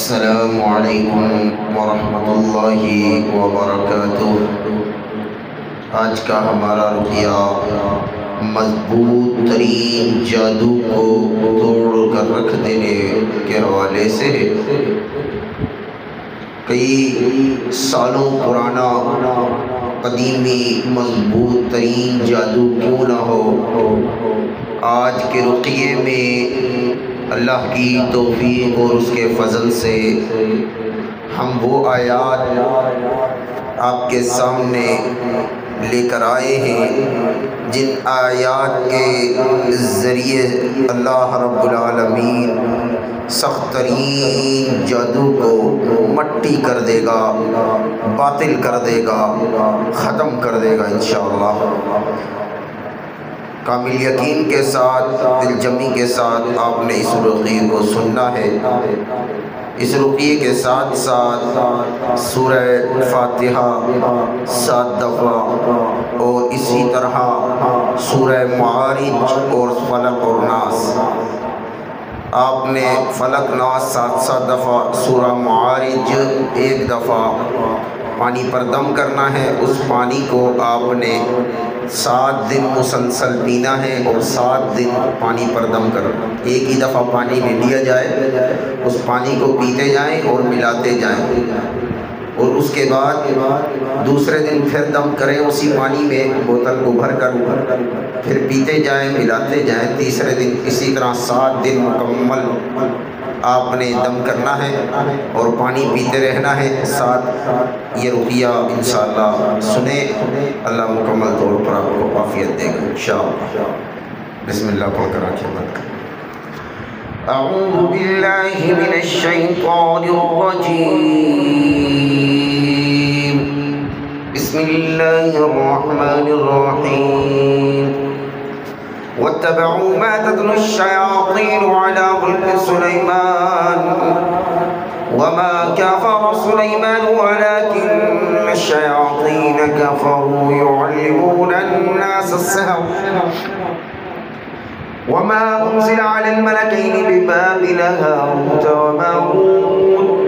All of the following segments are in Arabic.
अस्सलामु अलैकुम वरहमतुल्लाहि वबरकातुह। आज का हमारा रुक़िया मजबूत तरीन जादू को तोड़ कर रख देने के हवाले से कई सालों पुराना कदीमी मजबूत तरीन जादू क्यों ना हो, आज के रुक़िये में अल्लाह की तौफ़ीक़ और उसके फ़ज़ल से हम वो आयात आपके सामने लेकर आए हैं जिन आयात के ज़रिए अल्लाह रब्बुल आलमीन सख्त तरीन जादू को मट्टी कर देगा, बातिल कर देगा, ख़त्म कर देगा इंशाअल्लाह। कामिल यकीन के साथ, दिलजमी के साथ आपने इस रुक़िये को सुनना है। इस रुक़िये के साथ साथ सूरह फातिहा 7 दफ़ा और इसी तरह सूरह मारिज और फलक और नास, आपने फलक नास 7 दफ़ा, सूरह मारिज 1 दफ़ा पानी पर दम करना है। उस पानी को आपने 7 दिन मुसलसल पीना है और 7 दिन पानी पर दम करना। एक ही दफ़ा पानी में लिया जाए, उस पानी को पीते जाएं और मिलाते जाएं और उसके बाद दूसरे दिन फिर दम करें उसी पानी में, बोतल को भर कर फिर पीते जाएं, मिलाते जाएं। तीसरे दिन इसी तरह 7 दिन मुकम्मल आपने दम करना है और पानी पीते रहना है। साथ ये रुक़िया इंशाअल्लाह सुने, अल्लाह मुकम्मल तौर पर आपको आफ़ियत देगा इंशाअल्लाह। बिस्मिल्लाह पढ़कर आँखें बंद करें। अऊज़ु बिल्लाहि मिनश शैतानिर रजीम। बिस्मिल्लाहिर रहमानिर रहीम। वत्तबऊ मा तत्लु शयातीन अला मुल्क सुलैमान वमा कफ़र सुलैमान वलाकिन्न शयातीन कफ़रू युअल्लिमूना अन्नास अस्सिहर वमा उन्ज़िला अलल मलकैनि बिबाबिल हारूत वमारूत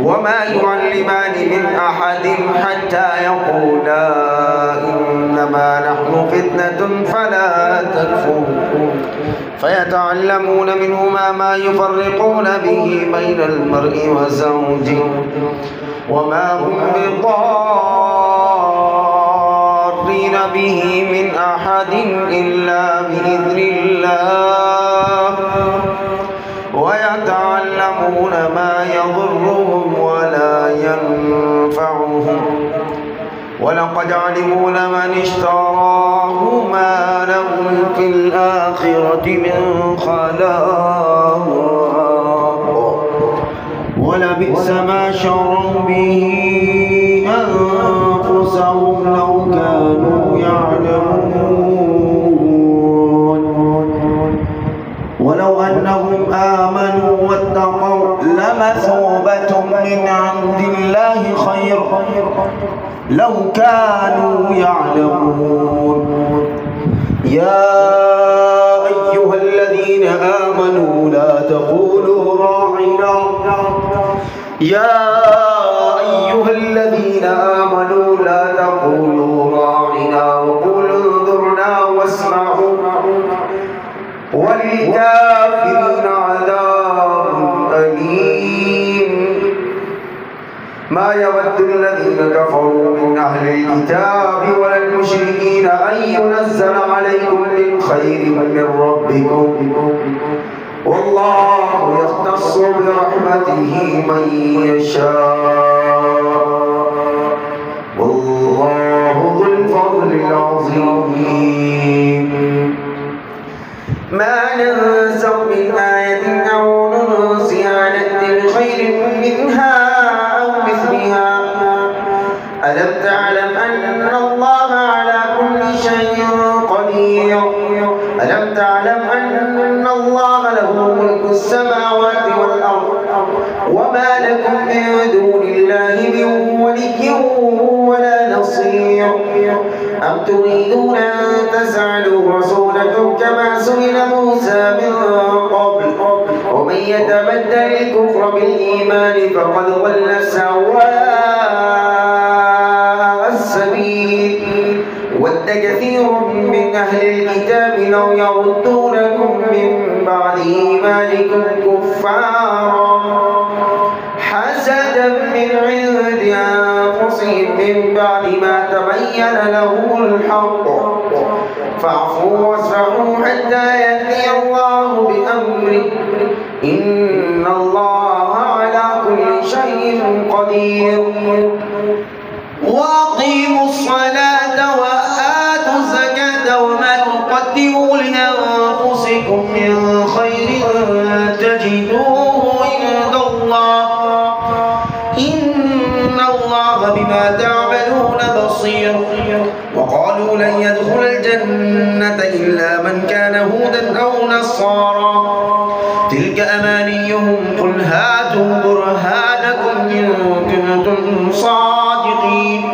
वमा युअल्लिमानि मिन अहदिन हत्ता यक़ूला इन्नमा नहनु फितनतुन फला तकफुर फयतअल्लमून मिन्हुमा मा युफ़र्रिक़ून बिही बैनल मर्इ व ज़ौजिही वमा हुम बिज़ार्रीन बिही मिन अहदिन इल्ला बिइज़्निल्लाह वयतअल्लमून मा यज़ुर्रुहुम वला यनफ़अुहुम वलक़द अलिमू लमन इश्तराहु मा लहु फ़िल आख़िरति मिन ख़लाक़ वलबि'स मा शरौ बिही अन्फ़ुसहुम लौ कानू यअलमून वलौ अन्नहुम आमनू वत्तक़ौ लमथूबतुम मिन इंदिल्लाहि खैर लौ कानू यअलमून। या अय्युहल्लज़ीन आमनू ला तक़ूलू राइना या अय्युहल्लज़ीन आमनू ला तक़ूलू राइना वक़ूलू उन्ज़ुरना वस्मअू वलिल्काफ़िरीन अज़ाबुन अलीम। मा यवद्दुल्लज़ीन कफ़रू मिन अहलिल किताबि वल मुश्रिकीन अन युनज़्ज़ला अलैकुम मिन खैरिन मिन रब्बिकुम वल्लाहु यख़्तस्सु बिरहमतिही मन यशा वल्लाहु ज़ुल फ़ज़्लिल अज़ीम। मा नंसख़ मिन आयतिन औ नुनसिहा नअति बिखैरिन मिनहा ألم تعلم أن الله على كل شيء قدير ألم تعلم أن الله له ملك السماوات والأرض وما لكم من دون الله من ولي ولا نصير أم تريدون أن تسألوا رسولكم كما سئل موسى من قبل ومن يتبدل الكفر بالإيمان فقد ضل سواء السبيل. ود كثير من أهل الكتاب لو يردونكم من بعد إيمانكم كفارا حسدا من عند أنفسهم من بعد ما تبين لهم الحق فاعفوا واصفحوا حتى يأتي الله بأمره إن الله على كل شيء قدير. وأقيموا الصلاة وآتوا الزكاة وما تقدموا لأنفسكم من خير تجدوه عند الله إن الله بما تعملون بصير. وقالوا لن يدخل الجنة إلا من كان هودا أو نصارى تلك أمانيهم قل هاتوا برهانكم إن كنتم صادقين.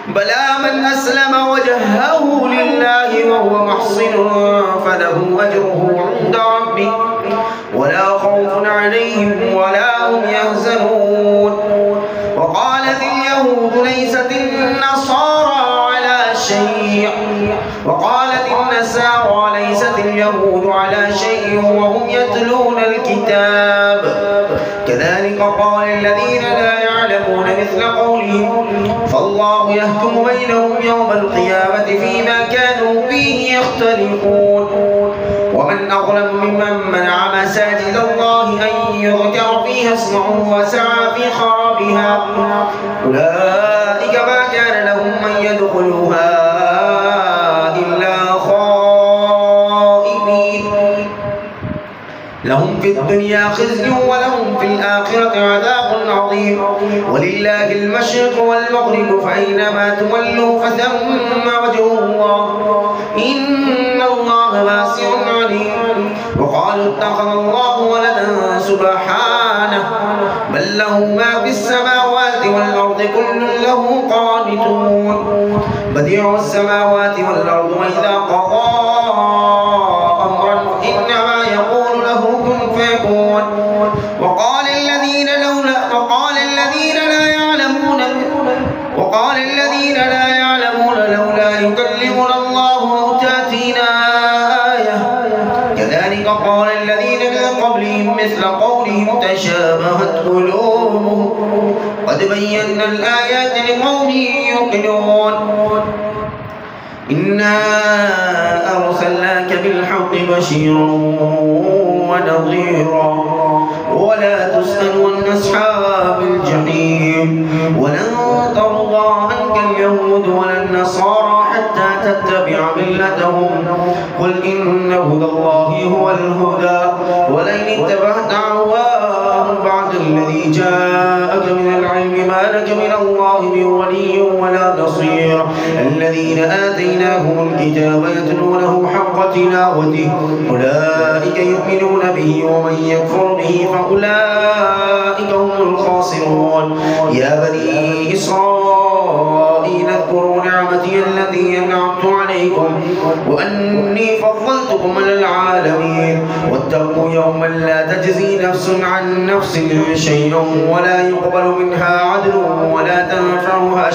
بلى من أسلم وجهه لله وهو محسن فله أجره عند ربه ولا خوف عليهم ولا هم يحزنون. وقالت اليهود ليست النصارى على شيء وقالت النصارى ليست اليهود على شيء وهم يتلون الكتاب كذلك قال الذين لا يعلمون مثل قولهم فالله يحكم بينهم يوم القيامة فيما كانوا فيه يختلفون. ومن أظلم ممن منع مساجد الله أن يذكر فيها اسمه وسعى في خرابها أولئك ما كان لهم أن يدخلوها إلا خائبين لهم في الدنيا خزي ولهم في الآخرة عذاب عظيم. ولله المشرق والمغرب فأينما تولوا فثم وجه الله إن الله واسع عليم. وقالوا اتخذ الله ولدا سبحانه بل له ما في السماوات والأرض كل له قانتون. بديع السماوات والأرض وإذا قضى أمرا إنما يقول له كن فيكون. وقال الذين لا يعلمون لولا يكلمنا الله أو تأتينا آية كذلك قال الذين من قبلهم مثل قولهم تشابهت قلوبهم قد بينا الآيات لقوم يوقنون. إنا أرسلناك بالحق بشيرا ونظيرا ولا تسأل عن أصحاب الجحيم. ولن ترضى عنك اليهود ولا النصارى حتى تتبع ملتهم قل إن هدى الله هو الهدى ولئن اتبعت أهواءهم بعد الذي جاءك من العلم ما لك من الله من ولي ولا نصير. الذين آتيناهم الكتاب يتلونه حق تلاوته أولئك يؤمنون به ومن يكفر به فأولئك هم الخاسرون. يا بني إسرائيل اذكروا نعمتي التي أنعمت عليكم وأني فضلتكم على العالمين. واتقوا يوما لا تجزي نفس عن نفس شيئا ولا يقبل منها عدل ولا تنفعها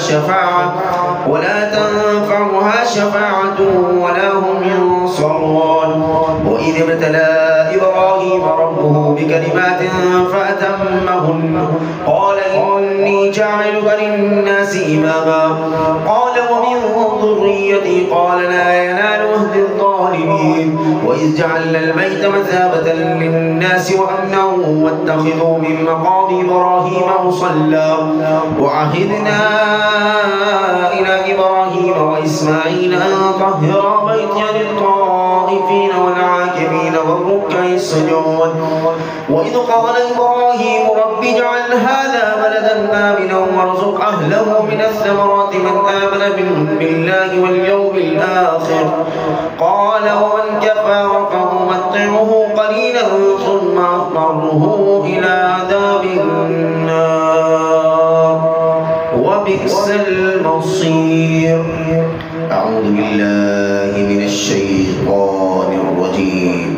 شفاعة ولا هم ينصرون. وإذ ابتلى إبراهيم ربه بكلمات فأتمهن قال إني جاعلك للناس إماما قال ومن ذريتي قال لا ينال عهد الظالمين. وإذ جعلنا البيت مثابة للناس وأمنا واتخذوا من مقام إبراهيم مصلى وعهدنا إلى إبراهيم وإسماعيل أن طهر بيتي للطائفين والعاكفين والركع السجود. وإذ قال إبراهيم رب اجعل هذا بلدا آمنا وارزق أهله من الثمرات من آمن بالله واليوم الآخر قال ومن كفر فأمتعه قليلا ثم أضطره إلى عذاب النار وبئس المصير. أعوذ بالله من الشيطان الرجيم.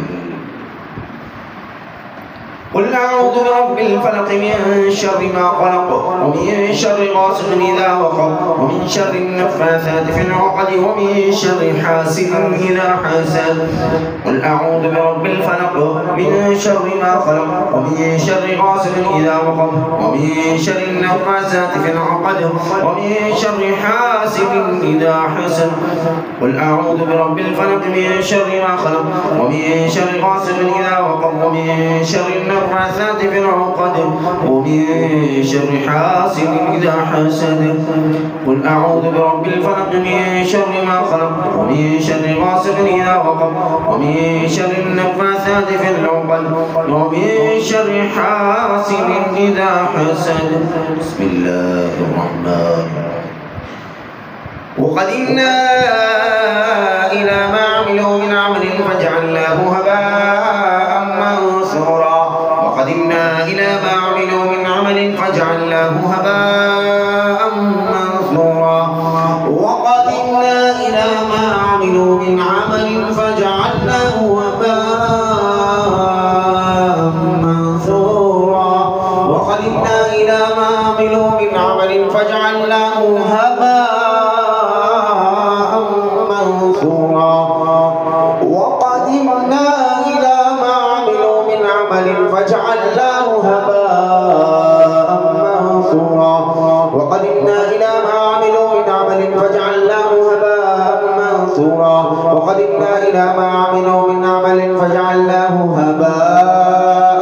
برب الفلق من شر ما خلق ومن شر غاسق إذا وقب ومن شر النفاثات في العقد ومن شر حاسد إذا حسد. قل أعوذ برب الفلق من شر ما خلق ومن شر غاسق إذا وقب ومن شر النفاثات في العقد ومن شر حاسد إذا حسد. قل أعوذ برب الفلق من شر ما خلق ومن شر غاسق إذا وقب ومن شر النفاثات في العقد ومن شر حاسد إذا حسد. قل أعوذ برب الفلق من شر ما خلق ومن شر غاسق إذا وقب ومن شر النفاثات في العقد ومن شر حاسد إذا حسد. بسم الله الرحمن الرحيم. وقدمنا إلى ما عملوا من عمل فجعلناه هباء منثورا. وقدمنا إلى ما عملوا من عمل فجعلناه هباء منثورا. وقدمنا إلى ما عملوا من عمل فجعلناه هباء منثورا. وقدمنا إلى ما عملوا من عمل فجعلناه هباء منثورا. وقدمنا إلى ما عملوا من عمل فجعلناه هباء منثورا. وقدمنا إلى ما عملوا من عمل فجعلناه هباء منثورا. وقدمنا إلى ما عملوا من عمل فجعلناه هباء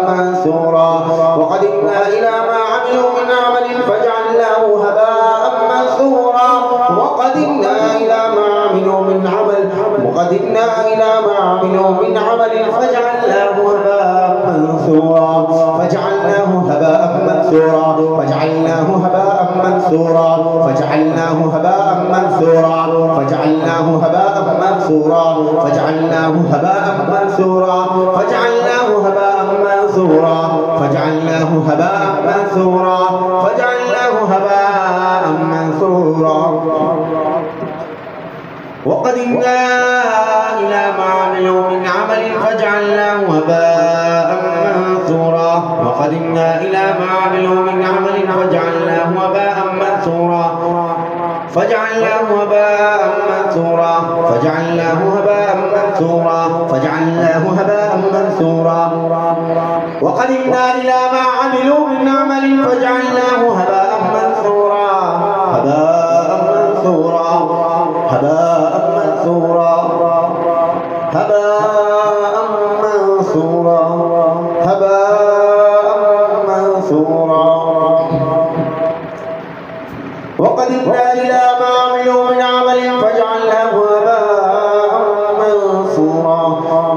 منثورا. وقدمنا إلى ما عملوا من عمل فجعلناه هباء منثورا. وقدمنا إلى ما عملوا من عمل وقدمنا إلى ما عملوا من عمل فجعلناه هباء منثورا. فجعلناه هباء منثورا. فجعلناه هباء منثورا. فجعلناه هباء منثورا. فجعلناه هباء منثورا. فجعلناه هباء منثورا. فجعلناه هباء منثورا. فجعلناه هباء منثورا. فجعلناه هباء منثورا. وقدمنا إلى ما عملوا من عمل فجعلناه هباء منثورا. وقدمنا إلى ما عملوا من عمل فجعلناه هباء منثورا. فجعلناه هباء منثورا. فجعلناه هباء منثورا. فجعلناه هباء منثورا. وقدمنا إلى ما عملوا من عمل فجعلناه هباء منثورا. هباء منثورا. هباء منثورا. هباء منثورا. هباء منثورا. وقدمنا إلى ما عملوا من عمل فجعلناه هباء منثورا.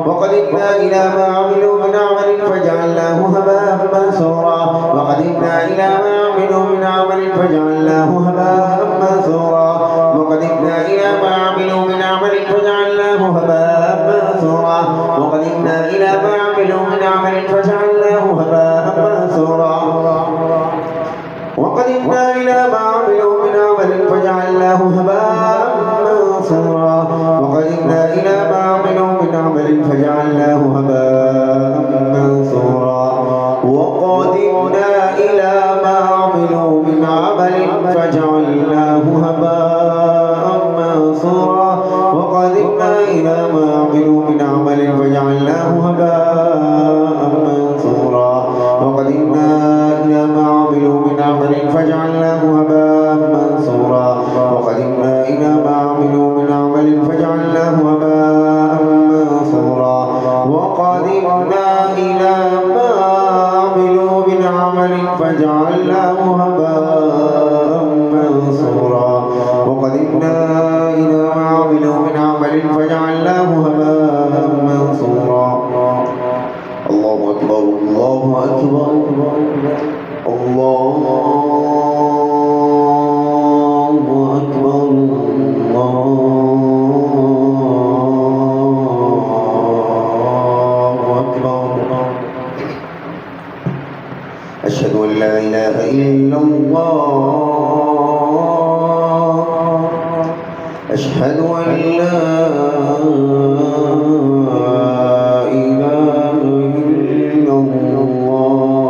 وقدمنا إلى ما عملوا من عمل فجعلناه هباء منثورا. وقدمنا إلى ما عملوا من عمل فجعلناه هباء منثورا. وقدمنا إلى ما عملوا من عمل فجعلناه هباء منثورا. وقدمنا إلى ما عملوا من عمل فجعلناه هباء منثورا. وقدمنا إلى ما عملوا من عمل فجعلناه هباء منثورا. وقدمنا إلى ما عملوا من عمل فجعلناه هباء منثورا. وقدمنا إلى ما عملوا من عمل فجعلناه هباء منثورا. وقدمنا إلى ما عملوا من عمل فجعلناه هباء منثورا. وقدمنا إلى ما عملوا من عمل فجعلناه هباء منثورا. وقدمنا إلى ما عملوا من عمل فجعلناه هباء منثورا. وقدمنا إلى ما عملوا من عمل فجعلناه هباء منثورا. وقدمنا إلى ما عملوا من عمل فجعلناه هباء منثورا. الله أكبر. الله أكبر. الله أكبر. الله أكبر. أشهد أن لا إله إلا الله. أشهد أن لا إله إلا الله.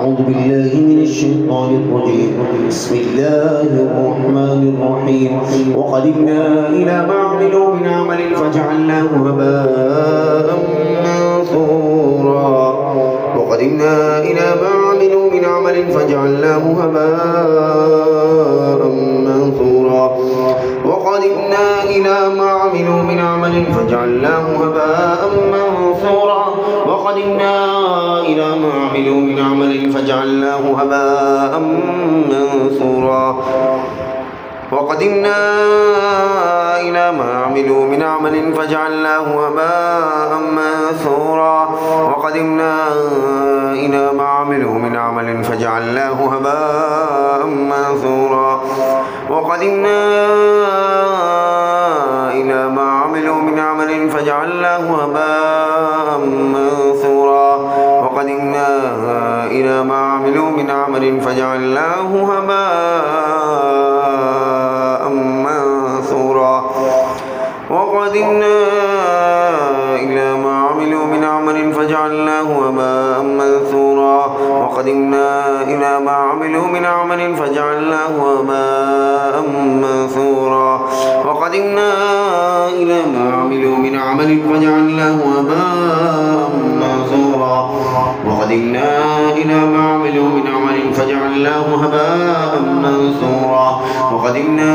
أعوذ بالله من الشيطان الرجيم. بسم الله الله الرحمن الرحيم وقدمنا إلى ما عملوا من عمل فجعلناه هباء منثورا وقدمنا إلى ما عملوا من عمل فجعلناه هباء منثورا وقدمنا إلى ما عملوا من عمل فجعلناه هباء منثورا وقدمنا إلى ما عملوا من عمل فجعلناه هباء منثورا وقدمنا إلى ما عملوا من عمل فجعلناه هباء منثورا وقدمنا إلى ما عملوا من عمل فجعلناه هباء منثورا وقدمنا إلى ما عملوا من عمل فجعلناه هباء منثورا وقدمنا إلى ما عملوا من عمل فجعلناه هباء منثورا وقدمنا إلى ما عملوا من عمل فجعلناه هباء منثورا وقدمنا إلى ما عملوا من عمل فجعلناه هباء منثورا وقدمنا إلى ما عملوا من عمل فجعلناه هباء منثورا وقدمنا إلى ما عملوا من عمل فجعلناه هباء منثورا وقدمنا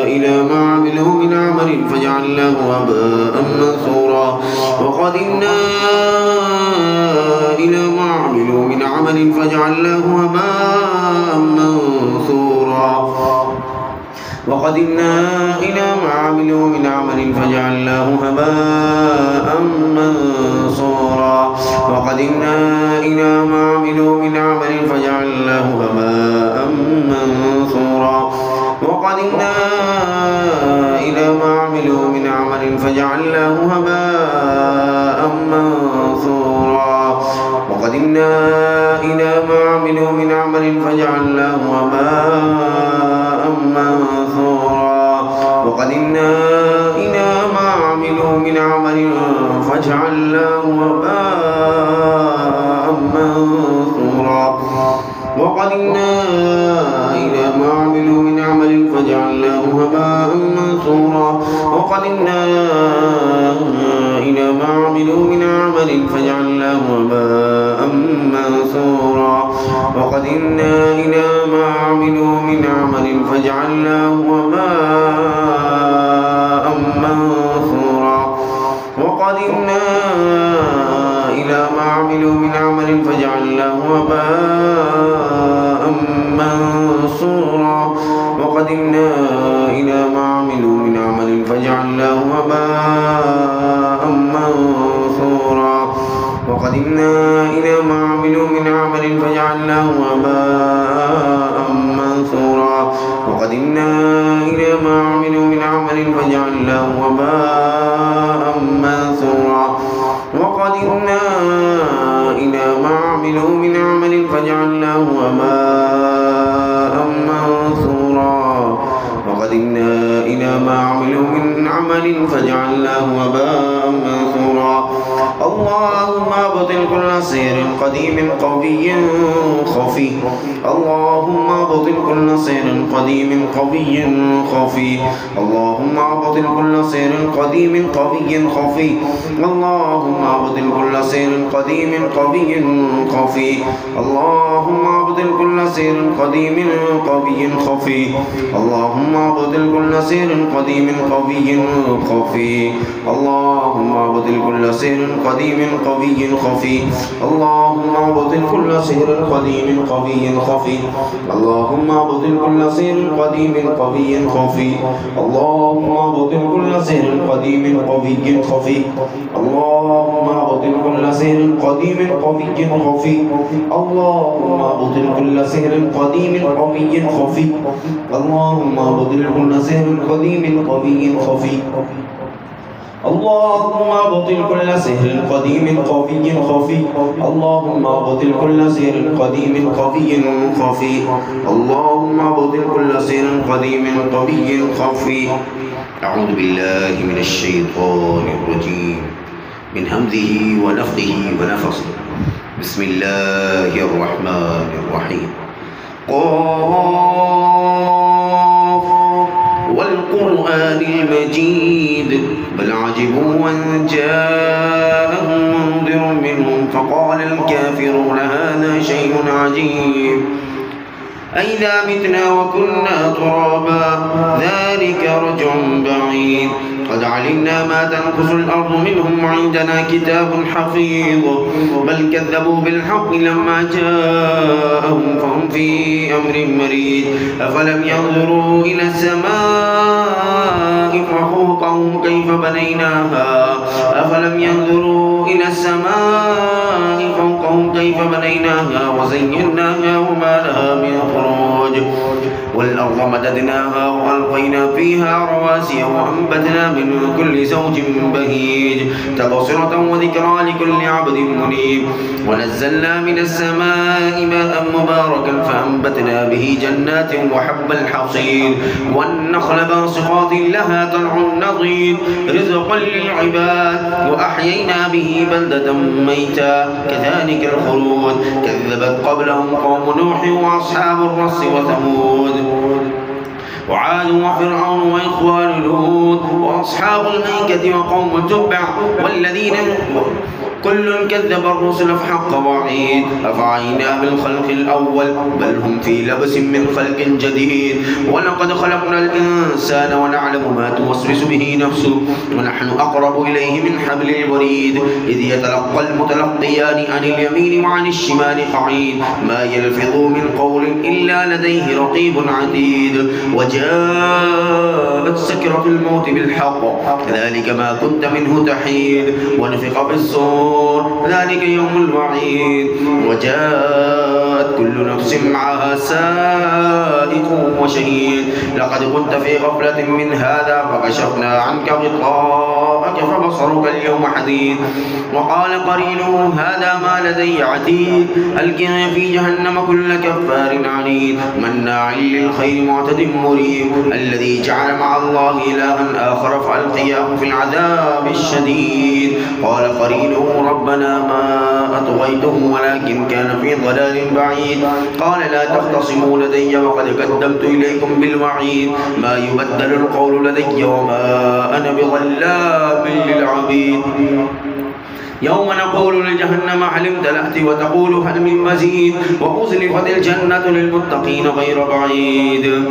إلى ما عملوا من عمل فجعلناه هباء منثورا وقدمنا إلى ما عملوا من عمل فجعلناه هباء منثورا وقدمنا إلى ما عملوا من عمل فجعلناه هباء منثورا وقدمنا إلى ما عملوا من عمل فجعلناه هباء منثورا وقدمنا إلى ما عملوا من عمل فجعلناه هباء منثورا وقدمنا إلى ما عملوا من عمل فجعلناه هباء منثورا وقدمنا إلى ما عملوا من عمل فجعلناه هباء منثورا وقدمنا إلى ما عملوا من عمل فجعلناه هباء منثورا وقدمنا إلى ما عملوا من عمل فجعلناه هباء منثورا وقدمنا إلى ما عملوا من عمل فجعلناه هباء منثورا وقدمنا إلى ما عملوا من عمل فجعلناه هباء منثورا وقدمنا إلى ما عملوا من عمل فجعلناه هباء منثورا وقدمنا إلى ما عملوا من عمل فجعلناه هباء منثورا وقدمنا إلى ما عملوا من عمل فجعلناه هباء منثورا وقدمنا إلى ما عملوا من عمل فجعلناه هباء منثورا وقدمنا إلى ما عملوا من عمل فجعلناه هباء منثورا وقدمنا إلى ما عملوا من عمل فجعلناه هباء منثورا اللهم ابطل كل سحر قديم قوي خفي اللهم ابطل كل سحر قديم قوي خفي اللهم ابطل كل سحر قديم قوي خفي اللهم ابطل كل سحر قديم قوي خفي اللهم ابطل كل سحر قديم قوي خفي اللهم ابطل كل سحر قديم قوي خفي اللهم ابطل كل سحر قديم قوي خفي اللهم ابطل كل سحر قديم قوي خفي اللهم ابطل كل سحر قديم قوي خفي اللهم ابطل كل سحر قديم قوي خفي اللهم ابطل كل سحر قديم قوي خفي اللهم ابطل كل سحر قديم قوي خفي اللهم ابطل كل سحر قديم قوي خفي اللهم ابطل كل سحر قديم قوي خفي اللهم ابطل كل سحر قديم قوي خفي اللهم ابطل كل سحر قديم قوي خفي. أعوذ بالله من الشيطان الرجيم. من همزه ونفخه ونفخه. بسم الله الرحمن الرحيم. قاف والقرآن المجيد بل عجبوا أن جاءهم منذر منهم فقال الكافرون هذا شيء عجيب أئذا متنا وكنا ترابا ذلك رجع بعيد قد علمنا ما تنقص الأرض منهم وعندنا كتاب حفيظ بل كذبوا بالحق لما جاءهم فهم في أمر مريج أفلم ينظروا إلى السماء فوقهم كيف بنيناها أفلم ينظروا إلى السماء فوقهم كيف بنيناها وزيناها وما لها من خروج والأرض مددناها وألقينا فيها رواسي وأنبتنا من كل زوج بهيج تبصرة وذكرى لكل عبد منيب ونزلنا من السماء ماء مباركا فأنبتنا به جنات وحب الحصيد والنخل باسقات لها طلع نضيد رزقا للعباد وأحيينا به بلدة ميتا كذلك الخلود كذبت قبلهم قوم نوح وأصحاب الرس وثمود وعاد وفرعون وإخوان لوط وأصحاب الأيكة وقوم تبع والذين كل كذب الرسل فحق وعيد أفعينا بالخلق الأول بل هم في لبس من خلق جديد ولقد خلقنا الإنسان ونعلم ما توسوس به نفسه ونحن أقرب إليه من حبل الوريد إذ يتلقى المتلقيان عن اليمين وعن الشمال قعيد ما يلفظ من قول إلا لديه رقيب عتيد وجاءت سكرة الموت بالحق ذلك ما كنت منه تحيد ونفخ في الصور ذلك يوم الوعيد وجاءت كل نفس معها سائق وشهيد لقد كنت في غفلة من هذا فكشفنا عنك غطاءك فبصرك اليوم حديد وقال قرينه هذا ما لدي عتيد ألقها في جهنم كل كفار عنيد مناع للخير معتد مريب الذي جعل مع الله إلها آخر فألقياه في العذاب الشديد قال قرينه ربنا ما أطغيته ولكن كان في ضلال بعيد قال لا تختصموا لدي وقد قدمت إليكم بالوعيد ما يبدل القول لدي وما أنا بظلام للعبيد يوم نقول لجهنم هل امتلأت وتقول هل من مزيد وأزلفت الجنة للمتقين غير بعيد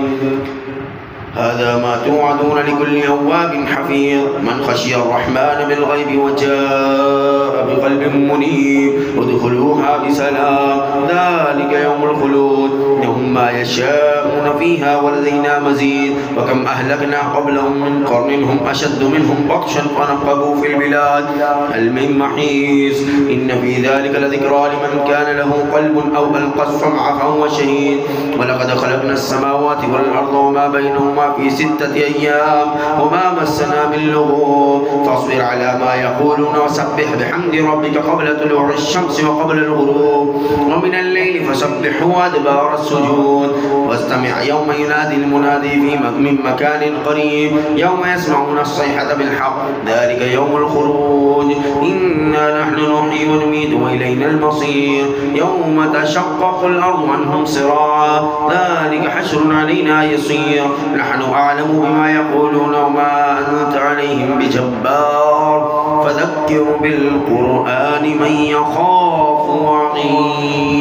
هذا ما توعدون لكل أواب حفيظ من خشي الرحمن بالغيب وجاء بقلب منيب ادخلوها بسلام ذلك يوم الخلود لهم ما يشاءون فيها ولدينا مزيد وكم أهلكنا قبلهم من قرن هم أشد منهم بطشا فنقبوا في البلاد هل من محيص إن في ذلك لذكرى لمن كان له قلب أو ألقى السمع فهو شهيد ولقد خلقنا السماوات والأرض وما بينهما في 6 أيام وما مسنا من لغوب فاصبر على ما يقولون وسبح بحمد ربك قبل طلوع الشمس وقبل الغروب ومن الليل فسبح وأدبار السجود واستمع يوم ينادي المنادي من مكان قريب يوم يسمعون الصيحة بالحق ذلك يوم الخروج إنا نحن نحيي ونميت وإلينا المصير يوم تشقق الأرض عنهم صراعا ذلك حشر علينا يسير نحن أعلم بما يقولون وما أنت عليهم بجبار فذكر بالقرآن من يخاف وعيد.